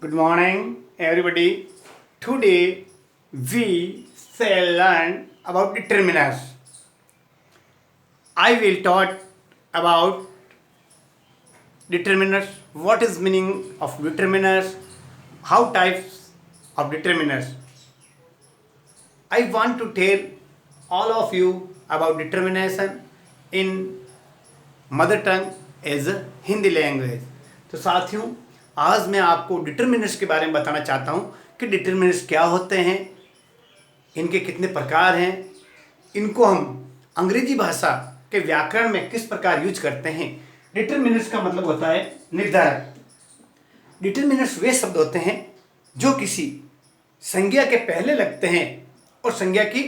Good morning, everybody. Today we shall learn about determiners. I will talk about determiners. What is meaning of determiners? How types of determiners? I want to tell all of you about determination in mother tongue as a Hindi language. तो साथियों, आज मैं आपको determiners के बारे में बताना चाहता हूँ कि डिटर्मिनर्स क्या होते हैं, इनके कितने प्रकार हैं, इनको हम अंग्रेजी भाषा के व्याकरण में किस प्रकार यूज करते हैं। डिटर्मिनर्स का मतलब होता है निर्धारक। डिटर्मिनर्स वे शब्द होते हैं जो किसी संज्ञा के पहले लगते हैं और संज्ञा की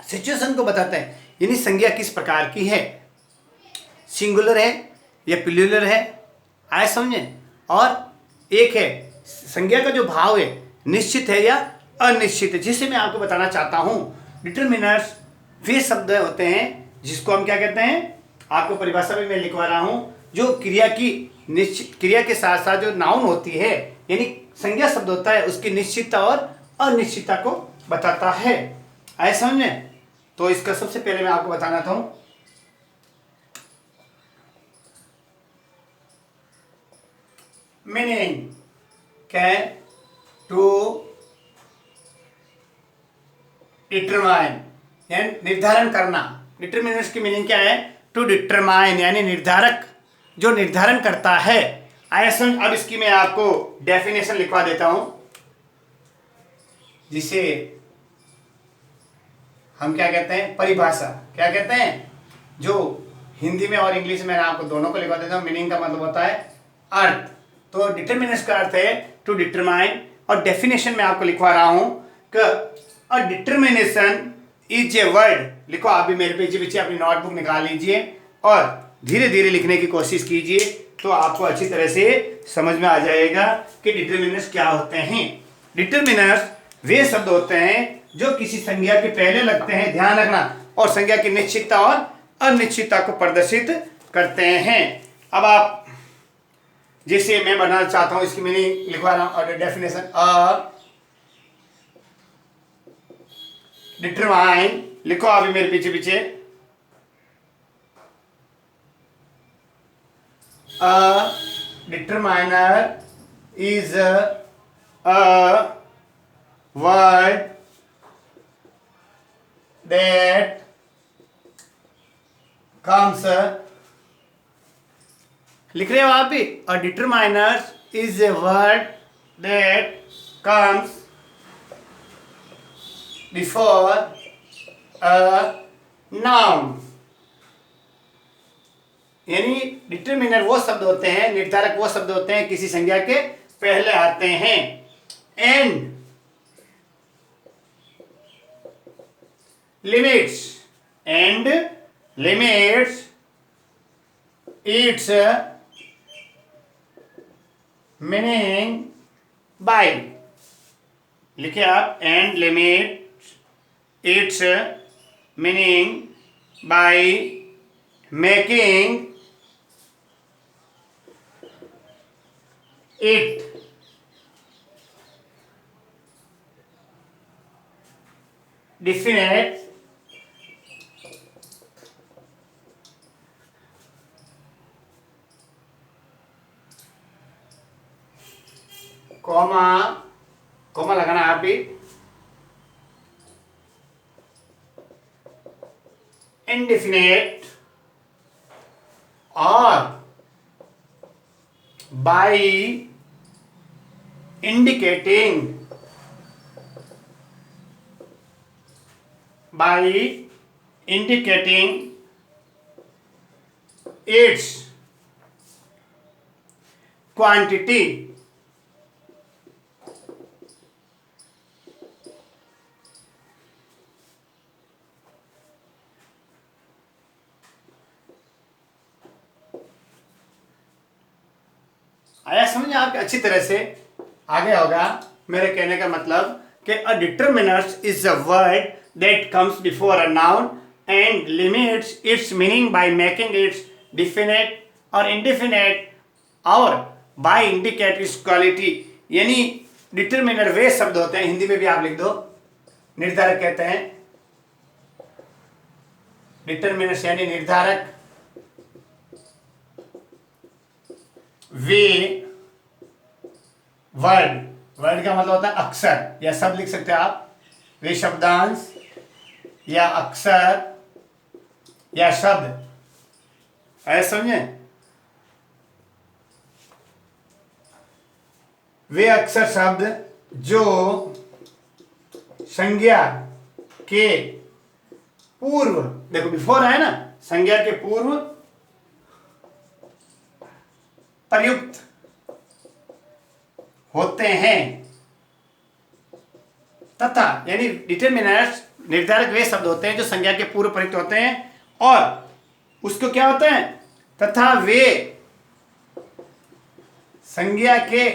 सिचुएशन को बताते हैं, यानी संज्ञा किस प्रकार की है, सिंगुलर है या प्लूरल है, आए समझे। और एक है संज्ञा का जो भाव है निश्चित है या अनिश्चित है, जिसे मैं आपको बताना चाहता हूं। डिटर्मिनर्स वे शब्द होते हैं जिसको हम क्या कहते हैं, आपको परिभाषा में मैं लिखवा रहा हूं, जो क्रिया की निश्चित क्रिया के साथ साथ जो नाउन होती है यानी संज्ञा शब्द होता है उसकी निश्चितता और अनिश्चितता को बताता है, आए समझे। तो इसका सबसे पहले मैं आपको बताना था मीनिंग क्या है, टू डिटरमाइन यानी निर्धारण करना। डिटरमिनर्स की मीनिंग क्या है, टू डिटरमाइन यानी निर्धारक, जो निर्धारण करता है। आइए अब इसकी मैं आपको डेफिनेशन लिखवा देता हूं, जिसे हम क्या कहते हैं, परिभाषा क्या कहते हैं, जो हिंदी में और इंग्लिश में आपको दोनों को लिखवा देता हूं। मीनिंग का मतलब होता है अर्थ। तो डिटर्मिनर्स का अर्थ है टू डिटरमाइन, और डेफिनेशन में आपको लिखवा रहा हूं कि अ डिटर्मिनेशन इज ए वर्ड। लिखो, आप भी मेरे पीछे अपनी नोटबुक निकाल लीजिए और धीरे धीरे लिखने की कोशिश कीजिए, तो आपको अच्छी तरह से समझ में आ जाएगा कि डिटर्मिनर्स क्या होते हैं। डिटर्मिनर्स वे शब्द होते हैं जो किसी संज्ञा के पहले लगते हैं, ध्यान रखना, और संज्ञा की निश्चितता और अनिश्चितता को प्रदर्शित करते हैं। अब आप जैसे मैं बनाना चाहता हूं, इसकी मीनिंग लिखवा रहा हूं और डेफिनेशन, डिटरमाइन। लिखो अभी मेरे पीछे पीछे, determiner is a word that comes, लिख रहे हो आप भी, a determiner is a word that comes before a noun। यानी डिटरमिनर वो शब्द होते हैं, निर्धारक वो शब्द होते हैं किसी संज्ञा के पहले आते हैं। And limits its meaning by, लिखिए आप, and limits its meaning by making it definite comma लगाना आप भी, indefinite और by indicating its quantity। आया समझ आपके अच्छी तरह से आगे होगा। मेरे कहने का मतलब कि a determiners is a word that comes before a noun and limits its meaning by making its definite और इंडिफिनेट और बाय इंडिकेट इट्स क्वालिटी। यानी डिटरमिनर वे शब्द होते हैं, हिंदी में भी आप लिख दो, निर्धारक कहते हैं। डिटरमिनर्स यानी निर्धारक, वे वर्ड, वर्ड का मतलब होता है अक्षर या शब्द लिख सकते हैं आप, वे शब्दांश या अक्षर या शब्द, ऐसा समझे। वे अक्षर शब्द जो संज्ञा के पूर्व, देखो बिफोर है ना, संज्ञा के पूर्व प्रयुक्त होते हैं तथा, यानी डिटरमिनर्स निर्धारक वे शब्द होते हैं जो संज्ञा के पूर्व प्रयुक्त होते हैं और उसको क्या होते हैं, तथा वे संज्ञा के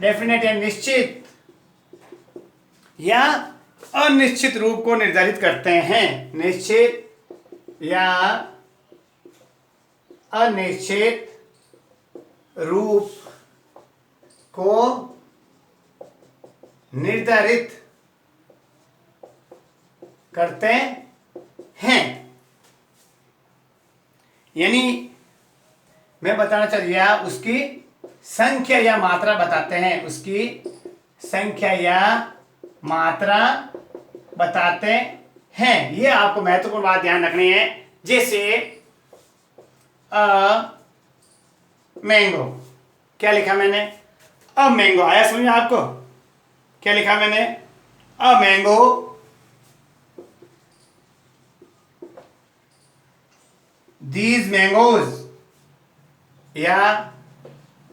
डेफिनेट या निश्चित या अनिश्चित रूप को निर्धारित करते हैं। निश्चित या अनिश्चित रूप को निर्धारित करते हैं। यानी मैं बताना चाह रहा, उसकी संख्या या मात्रा बताते हैं, उसकी संख्या या मात्रा बताते हैं। ये आपको महत्वपूर्ण बात ध्यान रखनी है। जैसे मैंगो, क्या लिखा मैंने, अ मैंगो, आया समझ आपको, क्या लिखा मैंने, अ मैंगो these mangoes या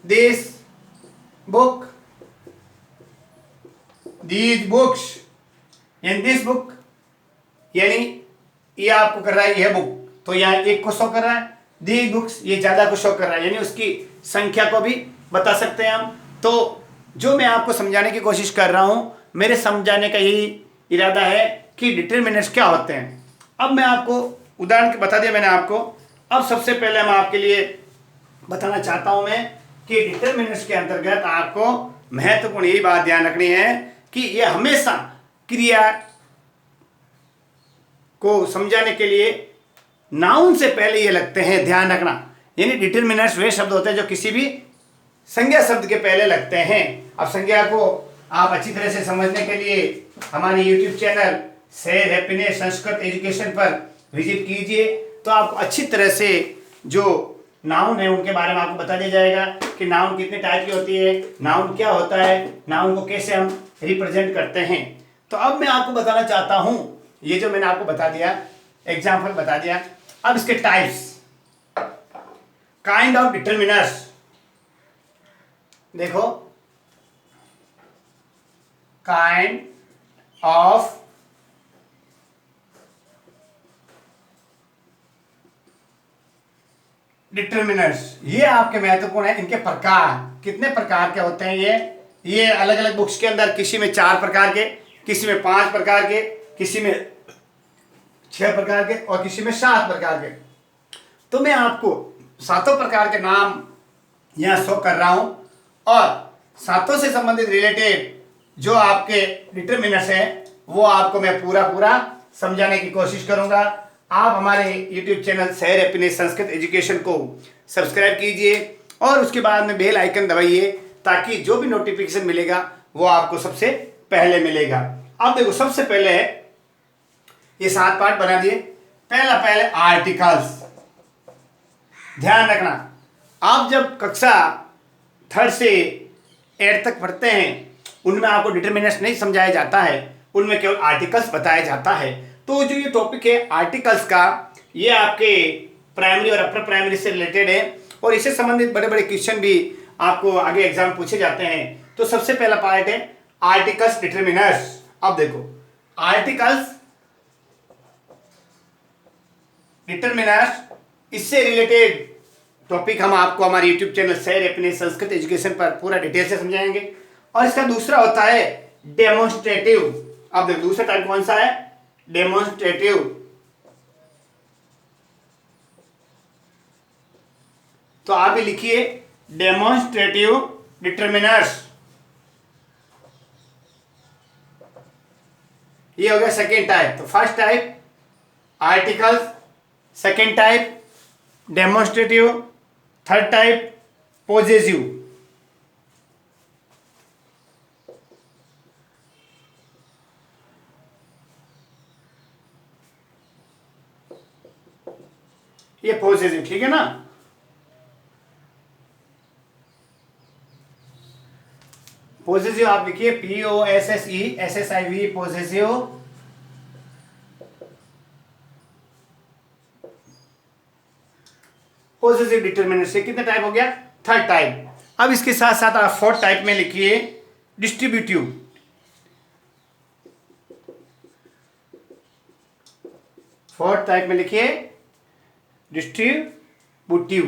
this book, these books यानी this book, यानी ये आपको कर रहा है यह बुक, तो यहाँ एक को शो कर रहा है, these books ये ज्यादा को शो कर रहा है, यानी उसकी संख्या को भी बता सकते हैं हम। तो जो मैं आपको समझाने की कोशिश कर रहा हूं, मेरे समझाने का यही इरादा है कि डिटरमिनर्स क्या होते हैं। अब मैं आपको उदाहरण बता दिया मैंने आपको। अब सबसे पहले मैं आपके लिए बताना चाहता हूं मैं कि डिटरमिनर्स के अंतर्गत आपको महत्वपूर्ण यही बात ध्यान रखनी है कि ये हमेशा क्रिया को समझाने के लिए नाउन से पहले ये लगते हैं, ध्यान रखना। यानी डिटरमिनर्स वे शब्द होते हैं जो किसी भी संज्ञा शब्द के पहले लगते हैं। अब संज्ञा को आप अच्छी तरह से समझने के लिए हमारे YouTube channel share happiness Sanskrit education पर विजिट कीजिए, तो आपको अच्छी तरह से जो नाउन है उनके बारे में आपको बता दिया जाएगा कि नाउन कितने टाइप की होती है, नाउन क्या होता है, नाउन को कैसे हम रिप्रेजेंट करते हैं। तो अब मैं आपको बताना चाहता हूं, ये जो मैंने आपको बता दिया, एग्जाम्पल बता दिया, अब इसके टाइप्स, काइंड ऑफ डिटरमिनर्स। देखो, काइंड ऑफ डिटरमिनर्स, ये आपके महत्वपूर्ण है। इनके प्रकार, कितने प्रकार के होते हैं ये अलग अलग बुक्स के अंदर, किसी में 4 प्रकार के, किसी में 5 प्रकार के, किसी में 6 प्रकार के और किसी में 7 प्रकार के। तो मैं आपको 7 प्रकार के नाम यहाँ शो कर रहा हूं और 7 से संबंधित रिलेटेड जो आपके डिटरमिनर्स हैं वो आपको मैं पूरा समझाने की कोशिश करूंगा। आप हमारे YouTube channel share happiness Sanskrit education को सब्सक्राइब कीजिए और उसके बाद में बेल आइकन दबाइए ताकि जो भी नोटिफिकेशन मिलेगा वो आपको सबसे पहले मिलेगा। अब देखो, सबसे पहले है ये 7 पार्ट बना दिए। पहले आर्टिकल्स, ध्यान रखना, आप जब कक्षा 3rd से 8th तक पढ़ते हैं उनमें आपको डिटरमिनर्स नहीं समझाया जाता है, उनमें केवल आर्टिकल्स बताया जाता है। तो जो ये टॉपिक है आर्टिकल्स का, ये आपके प्राइमरी और अपर प्राइमरी से रिलेटेड है और इससे संबंधित बड़े बड़े क्वेश्चन भी आपको आगे एग्जाम पूछे जाते हैं। तो सबसे पहला पार्ट है आर्टिकल्स डिटरमिनर्स। अब देखो, आर्टिकल्स डिटरमिनर्स, इससे रिलेटेड टॉपिक हम आपको हमारे YouTube channel share happiness Sanskrit education पर पूरा डिटेल से समझाएंगे। और इसका दूसरा होता है डेमोन्स्ट्रेटिव। अब देखो, दूसरा टाइप कौन सा है, डेमोन्स्ट्रेटिव। तो आप भी लिखिए डेमोन्स्ट्रेटिव डिटरमिनर्स। ये हो गया सेकेंड टाइप। तो first type articles, second type demonstrative, third type possessive. ये पोजेसिव, ठीक है ना। पोजेसिव आप लिखिए POSSESSIV पोजेसिव। पोजेसिव डिटरमिनर से कितने टाइप हो गया? Third type. अब इसके साथ साथ आप फोर्थ टाइप में लिखिए डिस्ट्रीब्यूटिव। फोर्थ टाइप में लिखिए डिस्ट्रीब्यूटिव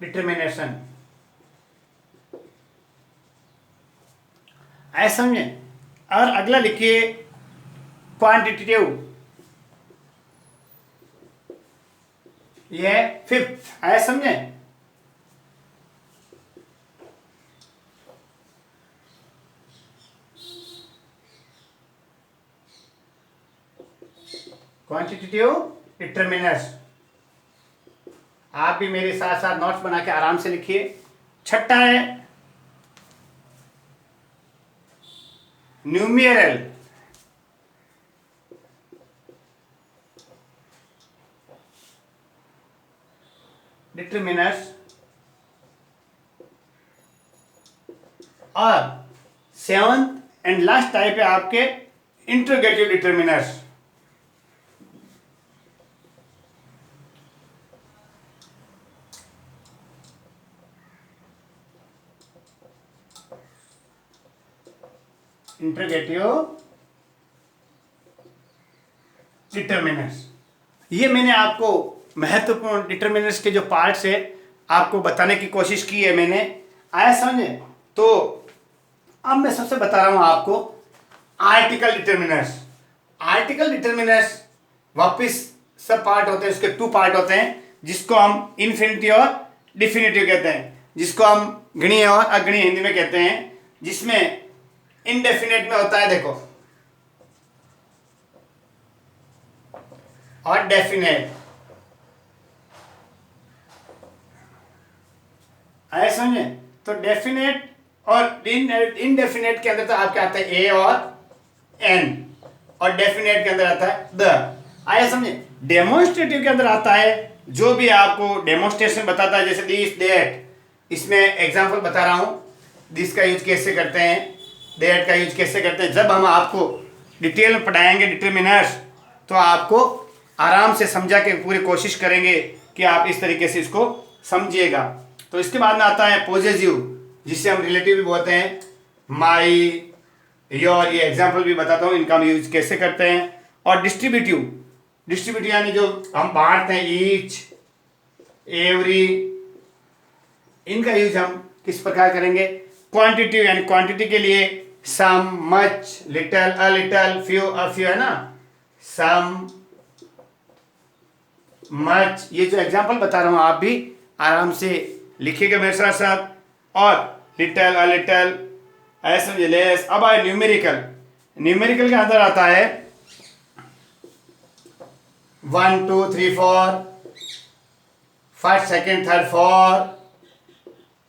डिटरमिनेशन। ऐसा समझे। और अगला लिखिए क्वांटिटेटिव। ये फिफ्थ। ऐसा समझे। Quantitative determiners. आप भी मेरे साथ साथ नोट्स बना के आराम से लिखिए। छठा है न्यूमेरल। डिटरमिनर्स। और सेवंथ एंड लास्ट टाइप है आपके इंट्रोगेटिव डिटरमिनर्स। Interrogative determiners. ये मैंने आपको महत्वपूर्ण डिटरमिनर्स के जो पार्ट्स है आपको बताने की कोशिश की है मैंने। आया समझे। तो अब मैं सबसे बता रहा हूं आपको आर्टिकल डिटरमिनर्स। आर्टिकल डिटरमिनर्स वापिस सब पार्ट होते हैं, उसके टू पार्ट होते हैं, जिसको हम इन्फिनिटिव और डिफिनिटिव कहते हैं, जिसको हम गणीय और अगणीय हिंदी में कहते हैं। जिसमें इनडेफिनेट में होता है देखो, और डेफिनेट। ऐसा समझे। तो डेफिनेट और इनडेफिनेट के अंदर तो आपके आता है ए और एन, और डेफिनेट के अंदर आता है द। आया समझे। डेमोन्स्ट्रेटिव के अंदर आता है जो भी आपको डेमोन्स्ट्रेशन बताता है, जैसे दिस दैट। इसमें एग्जांपल बता रहा हूं, दिस का यूज कैसे करते हैं, दैट का यूज कैसे करते हैं। जब हम आपको डिटेल में पढ़ाएंगे डिटरमिनर्स, तो आपको आराम से समझा के पूरी कोशिश करेंगे कि आप इस तरीके से इसको समझिएगा। तो इसके बाद में आता है पोजेसिव, जिसे हम रिलेटिव भी बोलते हैं, माई, योर। ये एग्जांपल भी बताता हूँ इनका हम यूज कैसे करते हैं। और डिस्ट्रीब्यूटिव, डिस्ट्रीब्यूटिव यानी जो हम बांटते हैं, ईच, एवरी, इनका यूज हम किस प्रकार करेंगे। क्वांटिटिव यानी क्वांटिटी के लिए some, much, little, a little, few, a few, है ना। सम, मच, ये जो एग्जांपल बता रहा हूं आप भी आराम से लिखिएगा मेरे साथ साथ। और लिटल, अ लिटल, ऐसे लेस। अब आए न्यूमेरिकल। न्यूमेरिकल के अंदर आता है 1 2 3 4, first second third four,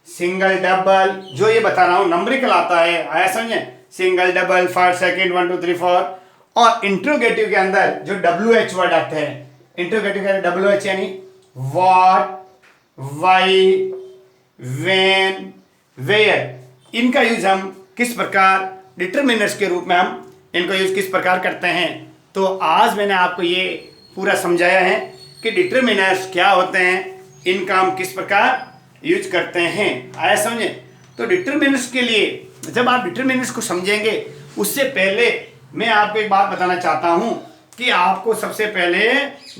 single double, जो ये बता रहा हूं नंबरिकल आता है। आया समझे। Single double, first second, 1 2 3 4। और इंट्रोगेटिव के अंदर जो WH वर्ड आते हैं, इंट्रोगेटिव के अंदर WH यानी व्हाट, वाई, व्हेन, वेयर। इनका यूज हम किस प्रकार डिटरमिनर्स के रूप में हम इनको यूज किस प्रकार करते हैं। तो आज मैंने आपको ये पूरा समझाया है कि डिटरमिनर्स क्या होते हैं, इनका हम किस प्रकार यूज करते हैं। आया समझे। तो डिटरमिनर्स के लिए जब आप डिटरमिनर्स को समझेंगे, उससे पहले मैं आपको एक बात बताना चाहता हूं कि आपको सबसे पहले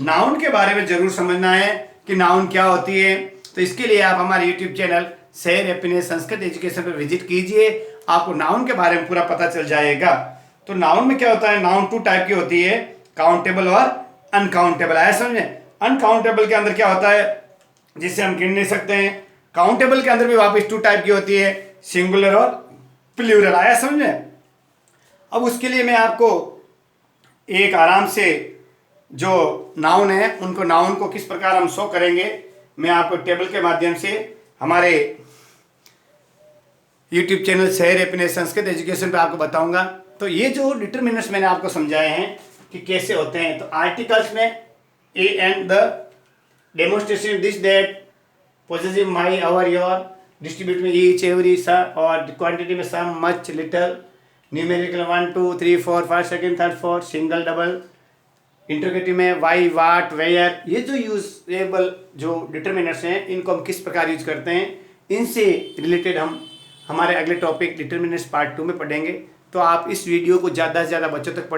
नाउन के बारे में जरूर समझना है कि नाउन क्या होती है। तो इसके लिए आप हमारे YouTube channel share happiness Sanskrit education पर विजिट कीजिए, आपको नाउन के बारे में पूरा पता चल जाएगा। तो नाउन में क्या होता है, नाउन टू टाइप की होती है, काउंटेबल और अनकाउंटेबल। आया समझे। अनकाउंटेबल के अंदर क्या होता है, जिसे हम गिन नहीं सकते हैं, काउंटेबल के अंदर भी वापस 2 टाइप की होती है, सिंगुलर और प्लूरल। आया समझ में? अब उसके लिए मैं आपको एक आराम से जो नाउन है उनको नाउन को किस प्रकार हम शो करेंगे मैं आपको टेबल के माध्यम से हमारे यूट्यूब चैनल शहर अपने संस्कृत एजुकेशन पे आपको बताऊंगा। तो ये जो डिटर्मिनर्स मैंने आपको समझाए हैं कि कैसे होते हैं, तो आर्टिकल्स में A and the, demonstration this that, possessive my our your, distribute में ईच एवरी सा, और क्वांटिटी में some much little, numerical 1 2 3 4 5 second third fourth, single double, interrogative में वाई वाट वेयर। ये जो यूजेबल जो डिटर्मिनर्स हैं इनको हम किस प्रकार यूज करते हैं, इनसे रिलेटेड हम हमारे अगले टॉपिक डिटर्मिनर्स पार्ट 2 में पढ़ेंगे। तो आप इस वीडियो को ज़्यादा से ज़्यादा बच्चों तक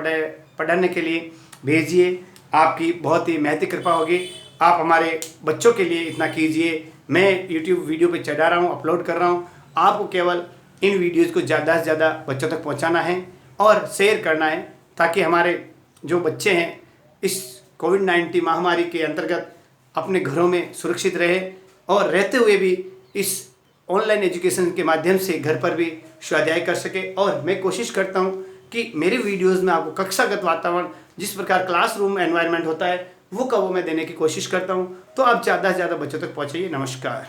पढ़ाने के लिए भेजिए, आपकी बहुत ही महती कृपा होगी। आप हमारे बच्चों के लिए इतना कीजिए। मैं यूट्यूब वीडियो पे चढ़ा रहा हूँ, अपलोड कर रहा हूँ, आपको केवल इन वीडियोज़ को ज़्यादा से ज़्यादा बच्चों तक पहुँचाना है और शेयर करना है, ताकि हमारे जो बच्चे हैं इस कोविड-19 महामारी के अंतर्गत अपने घरों में सुरक्षित रहे और रहते हुए भी इस ऑनलाइन एजुकेशन के माध्यम से घर पर भी स्वाध्याय कर सके। और मैं कोशिश करता हूँ कि मेरे वीडियोस में आपको कक्षागत वातावरण, जिस प्रकार क्लासरूम एनवायरनमेंट होता है, वो मैं देने की कोशिश करता हूँ। तो आप ज़्यादा से ज़्यादा बच्चों तक पहुँचाइए। नमस्कार।